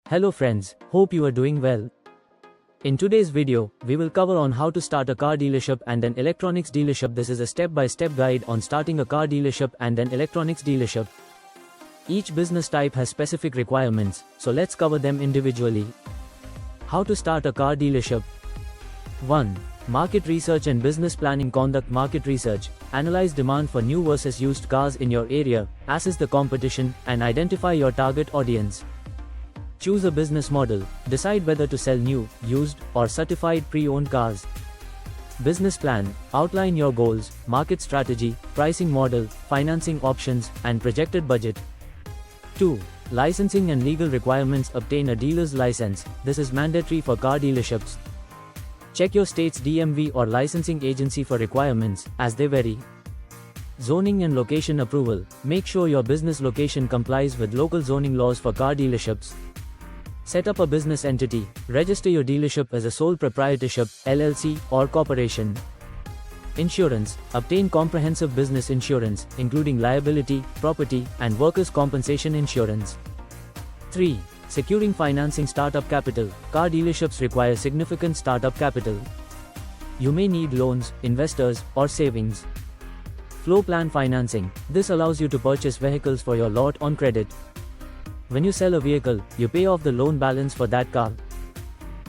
Hello friends, hope you are doing well. In today's video, we will cover on how to start a car dealership and an electronics dealership. This is a step-by-step guide on starting a car dealership and an electronics dealership. Each business type has specific requirements, so let's cover them individually. How to start a car dealership. 1. Market research and business planning. Conduct market research. Analyze demand for new versus used cars in your area, assess the competition, and identify your target audience. Choose a business model. Decide whether to sell new, used, or certified pre-owned cars. Business plan. Outline your goals, market strategy, pricing model, financing options, and projected budget. 2. Licensing and legal requirements. Obtain a dealer's license. This is mandatory for car dealerships. Check your state's DMV or licensing agency for requirements, as they vary. Zoning and location approval. Make sure your business location complies with local zoning laws for car dealerships. Set up a business entity. Register your dealership as a sole proprietorship, LLC, or corporation. Insurance. Obtain comprehensive business insurance, including liability, property, and workers' compensation insurance. 3. Securing financing. Startup capital. Car dealerships require significant startup capital. You may need loans, investors, or savings. Floor plan financing. This allows you to purchase vehicles for your lot on credit. When you sell a vehicle, you pay off the loan balance for that car.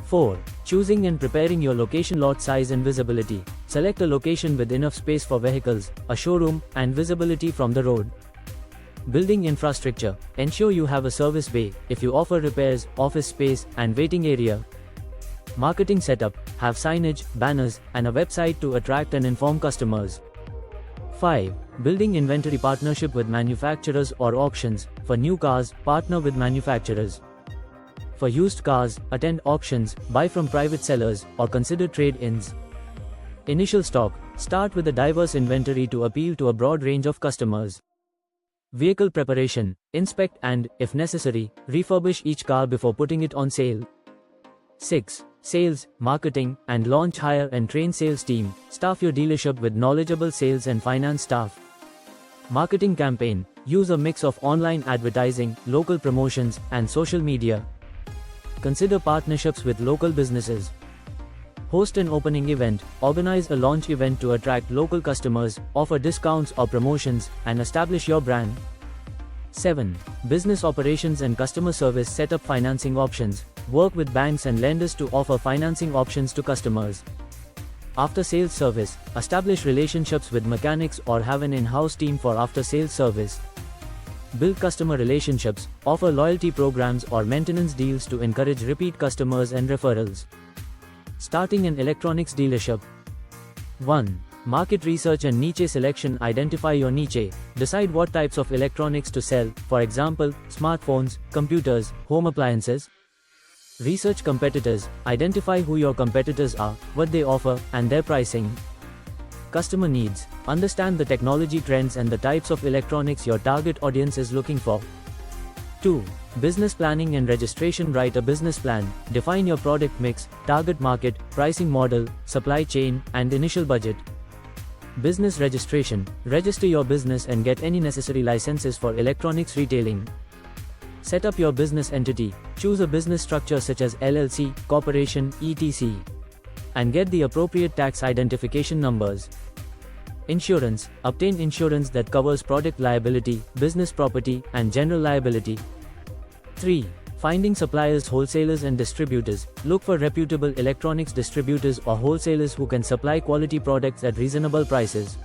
4. Choosing and preparing your location. Lot size and visibility. Select a location with enough space for vehicles, a showroom, and visibility from the road. Building infrastructure. Ensure you have a service bay, if you offer repairs, office space, and waiting area. Marketing setup. Have signage, banners, and a website to attract and inform customers. 5. Building inventory. Partnership with manufacturers or auctions. For new cars, partner with manufacturers. For used cars, attend auctions, buy from private sellers, or consider trade-ins. Initial stock. Start with a diverse inventory to appeal to a broad range of customers. Vehicle preparation. Inspect and, if necessary, refurbish each car before putting it on sale. 6. Sales, marketing, and launch. Hire and train sales team. Staff your dealership with knowledgeable sales and finance staff. Marketing campaign. Use a mix of online advertising, local promotions, and social media. Consider partnerships with local businesses. Host an opening event. Organize a launch event to attract local customers, offer discounts or promotions, and establish your brand. 7. Business operations and customer service. Set up financing options. Work with banks and lenders to offer financing options to customers. After-sales service. Establish relationships with mechanics or have an in-house team for after-sales service. Build customer relationships. Offer loyalty programs or maintenance deals to encourage repeat customers and referrals. Starting an electronics dealership. 1. Market research and niche selection. Identify your niche. Decide what types of electronics to sell, for example, smartphones, computers, home appliances. Research competitors. Identify who your competitors are, what they offer, and their pricing. Customer needs. Understand the technology trends and the types of electronics your target audience is looking for. 2. Business planning and registration. Write a business plan. Define your product mix, target market, pricing model, supply chain, and initial budget. Business registration. Register your business and get any necessary licenses for electronics retailing. Set up your business entity. Choose a business structure such as LLC, corporation, etc. and get the appropriate tax identification numbers. Insurance. Obtain insurance that covers product liability, business property, and general liability. 3. Finding suppliers. Wholesalers and distributors. Look for reputable electronics distributors or wholesalers who can supply quality products at reasonable prices.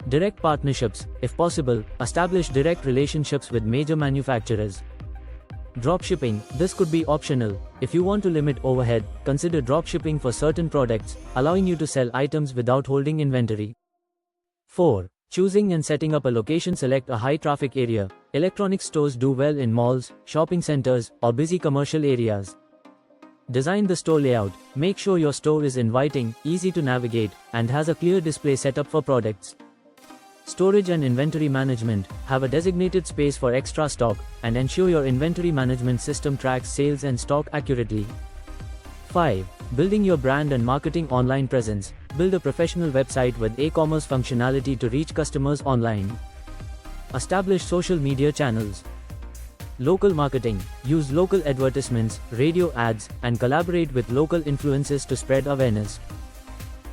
Direct partnerships. If possible, establish direct relationships with major manufacturers. Dropshipping. This could be optional. If you want to limit overhead, consider dropshipping for certain products, allowing you to sell items without holding inventory. 4. Choosing and setting up a location. Select a high-traffic area. Electronics stores do well in malls, shopping centers, or busy commercial areas. Design the store layout. Make sure your store is inviting, easy to navigate, and has a clear display setup for products. Storage and inventory management. Have a designated space for extra stock, and ensure your inventory management system tracks sales and stock accurately. 5. Building your brand and marketing. Online presence. Build a professional website with e-commerce functionality to reach customers online. Establish social media channels. Local marketing. Use local advertisements, radio ads, and collaborate with local influencers to spread awareness.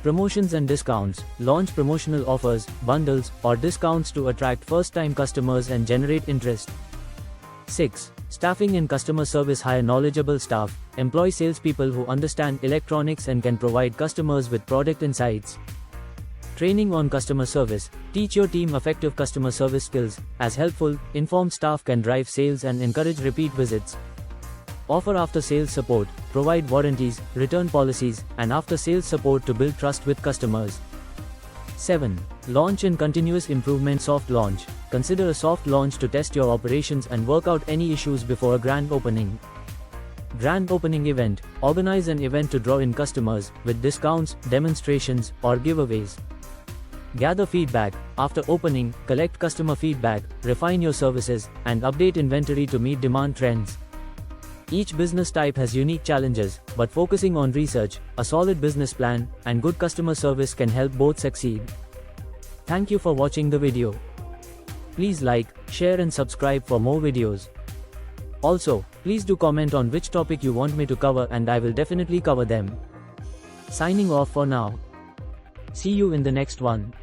Promotions and discounts. Launch promotional offers, bundles, or discounts to attract first-time customers and generate interest. 6. Staffing and customer service. Hire knowledgeable staff. Employ salespeople who understand electronics and can provide customers with product insights. Training on customer service. Teach your team effective customer service skills, as helpful, informed staff can drive sales and encourage repeat visits. Offer after-sales support. Provide warranties, return policies, and after-sales support to build trust with customers. 7. Launch and continuous improvement. Soft launch. Consider a soft launch to test your operations and work out any issues before a grand opening. Grand opening event. Organize an event to draw in customers, with discounts, demonstrations, or giveaways. Gather feedback. After opening, collect customer feedback, refine your services, and update inventory to meet demand trends. Each business type has unique challenges, but focusing on research, a solid business plan, and good customer service can help both succeed. Thank you for watching the video. Please like, share and subscribe for more videos. Also, please do comment on which topic you want me to cover and I will definitely cover them. Signing off for now. See you in the next one.